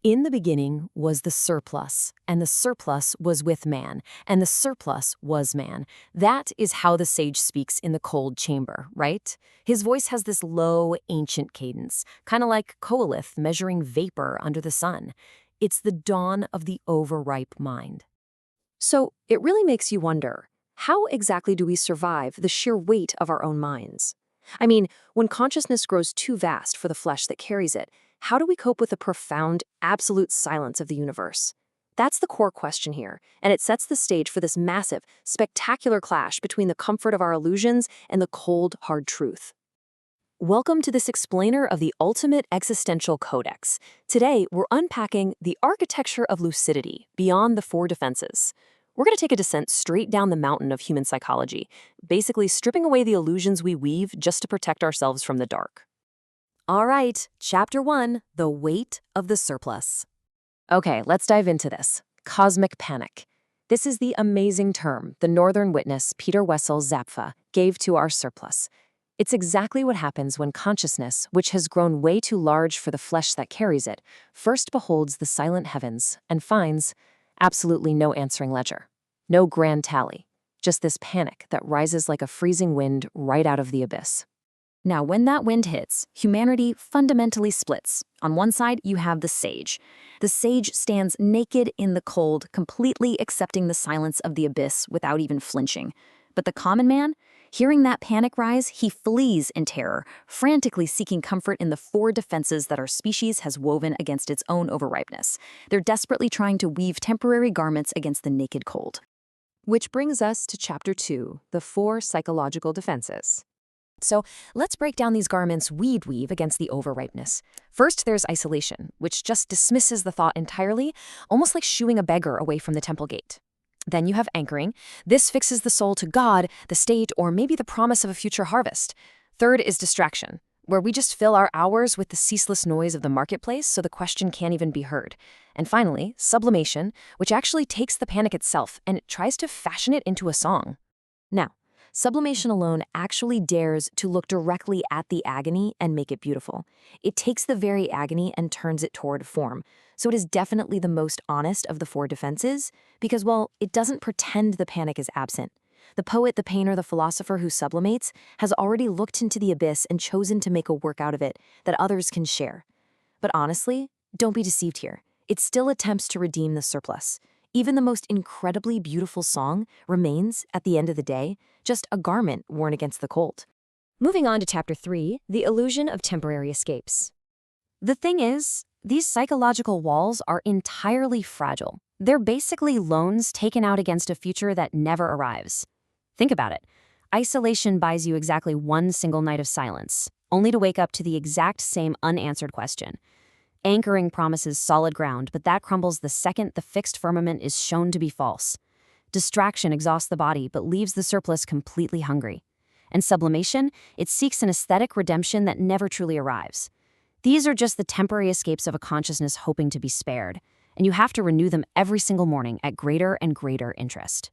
In the beginning was the surplus, and the surplus was with man, and the surplus was man. That is how the sage speaks in the cold chamber, right? His voice has this low, ancient cadence, kind of like Koalith measuring vapor under the sun. It's the dawn of the overripe mind. So it really makes you wonder, how exactly do we survive the sheer weight of our own minds? I mean, when consciousness grows too vast for the flesh that carries it, how do we cope with the profound, absolute silence of the universe? That's the core question here, and it sets the stage for this massive, spectacular clash between the comfort of our illusions and the cold, hard truth. Welcome to this explainer of the ultimate existential codex. Today, we're unpacking the architecture of lucidity beyond the four defenses. We're going to take a descent straight down the mountain of human psychology, basically stripping away the illusions we weave just to protect ourselves from the dark. All right, Chapter 1, The Weight of the Surplus. Okay, let's dive into this. Cosmic panic. This is the amazing term the Northern witness Peter Wessel Zapfa gave to our surplus. It's exactly what happens when consciousness, which has grown way too large for the flesh that carries it, first beholds the silent heavens and finds absolutely no answering ledger, no grand tally, just this panic that rises like a freezing wind right out of the abyss. Now, when that wind hits, humanity fundamentally splits. On one side, you have the sage. The sage stands naked in the cold, completely accepting the silence of the abyss without even flinching. But the common man, hearing that panic rise, he flees in terror, frantically seeking comfort in the four defenses that our species has woven against its own overripeness. They're desperately trying to weave temporary garments against the naked cold. Which brings us to Chapter 2, the four psychological defenses. So let's break down these garments we'd weave against the overripeness. First, there's isolation, which just dismisses the thought entirely, almost like shooing a beggar away from the temple gate. Then you have anchoring. This fixes the soul to God, the state, or maybe the promise of a future harvest. Third is distraction, where we just fill our hours with the ceaseless noise of the marketplace so the question can't even be heard. And finally, sublimation, which actually takes the panic itself and it tries to fashion it into a song. Now, sublimation alone actually dares to look directly at the agony and make it beautiful. It takes the very agony and turns it toward form. So it is definitely the most honest of the four defenses because, well, it doesn't pretend the panic is absent. The poet, the painter, the philosopher who sublimates has already looked into the abyss and chosen to make a work out of it that others can share. But honestly, don't be deceived here. It still attempts to redeem the surplus. Even the most incredibly beautiful song remains, at the end of the day, just a garment worn against the cold. Moving on to Chapter 3, the illusion of temporary escapes. The thing is, these psychological walls are entirely fragile. They're basically loans taken out against a future that never arrives. Think about it. Isolation buys you exactly one single night of silence, only to wake up to the exact same unanswered question. Anchoring promises solid ground, but that crumbles the second the fixed firmament is shown to be false. Distraction exhausts the body, but leaves the surplus completely hungry. And sublimation, it seeks an aesthetic redemption that never truly arrives. These are just the temporary escapes of a consciousness hoping to be spared, and you have to renew them every single morning at greater and greater interest.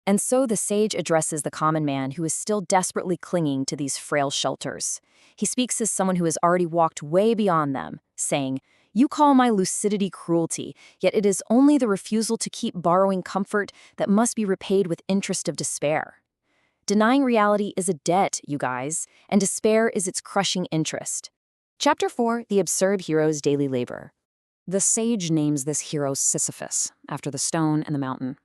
And so the sage addresses the common man who is still desperately clinging to these frail shelters. He speaks as someone who has already walked way beyond them, saying, "You call my lucidity cruelty, yet it is only the refusal to keep borrowing comfort that must be repaid with interest of despair. Denying reality is a debt, you guys, and despair is its crushing interest." Chapter 4, The Absurd Hero's Daily Labor. The sage names this hero Sisyphus, after the stone and the mountain.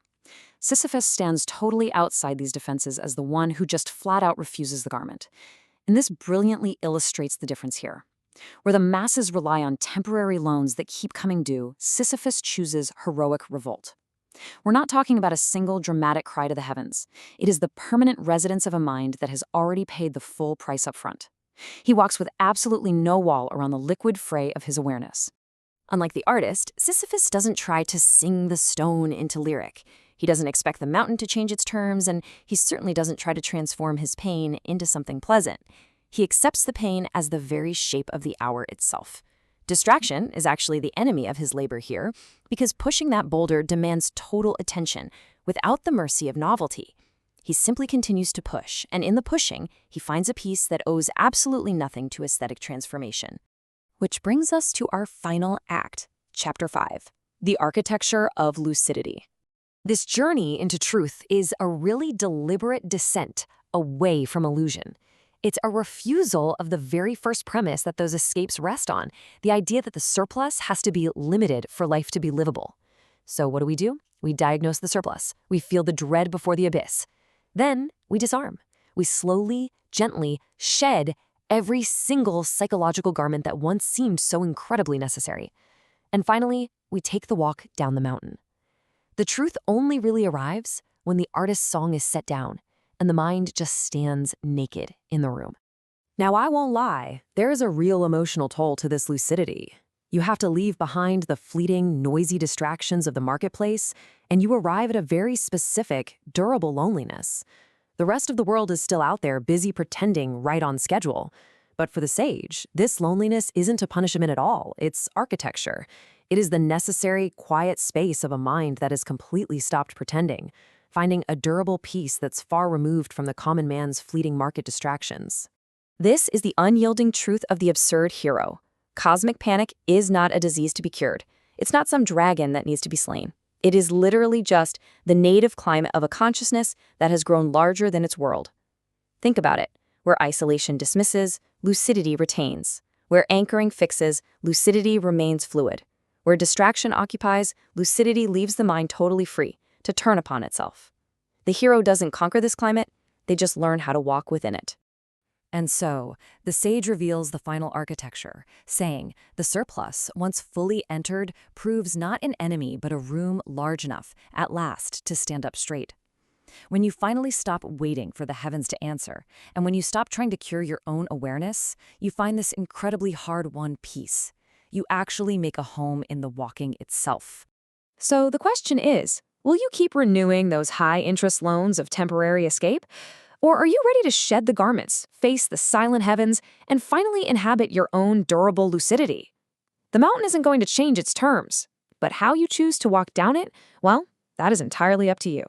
Sisyphus stands totally outside these defenses as the one who just flat out refuses the garment. And this brilliantly illustrates the difference here. Where the masses rely on temporary loans that keep coming due, Sisyphus chooses heroic revolt. We're not talking about a single dramatic cry to the heavens. It is the permanent residence of a mind that has already paid the full price up front. He walks with absolutely no wall around the liquid fray of his awareness. Unlike the artist, Sisyphus doesn't try to sing the stone into lyric. He doesn't expect the mountain to change its terms, and he certainly doesn't try to transform his pain into something pleasant. He accepts the pain as the very shape of the hour itself. Distraction is actually the enemy of his labor here, because pushing that boulder demands total attention, without the mercy of novelty. He simply continues to push, and in the pushing, he finds a peace that owes absolutely nothing to aesthetic transformation. Which brings us to our final act, Chapter 5. The Architecture of Lucidity. This journey into truth is a really deliberate descent away from illusion. It's a refusal of the very first premise that those escapes rest on, the idea that the surplus has to be limited for life to be livable. So what do? We diagnose the surplus. We feel the dread before the abyss. Then we disarm. We slowly, gently shed every single psychological garment that once seemed so incredibly necessary. And finally, we take the walk down the mountain. The truth only really arrives when the artist's song is set down and the mind just stands naked in the room. Now, I won't lie, there is a real emotional toll to this lucidity. You have to leave behind the fleeting, noisy distractions of the marketplace, and you arrive at a very specific, durable loneliness. The rest of the world is still out there busy pretending right on schedule. But for the sage, this loneliness isn't a punishment at all, it's architecture. It is the necessary, quiet space of a mind that has completely stopped pretending, finding a durable peace that's far removed from the common man's fleeting market distractions. This is the unyielding truth of the absurd hero. Cosmic panic is not a disease to be cured. It's not some dragon that needs to be slain. It is literally just the native climate of a consciousness that has grown larger than its world. Think about it. Where isolation dismisses, lucidity retains. Where anchoring fixes, lucidity remains fluid. Where distraction occupies, lucidity leaves the mind totally free to turn upon itself. The hero doesn't conquer this climate, they just learn how to walk within it. And so, the sage reveals the final architecture, saying, the surplus, once fully entered, proves not an enemy but a room large enough, at last, to stand up straight. When you finally stop waiting for the heavens to answer, and when you stop trying to cure your own awareness, you find this incredibly hard-won peace. You actually make a home in the walking itself. So the question is, will you keep renewing those high-interest loans of temporary escape? Or are you ready to shed the garments, face the silent heavens, and finally inhabit your own durable lucidity? The mountain isn't going to change its terms, but how you choose to walk down it, well, that is entirely up to you.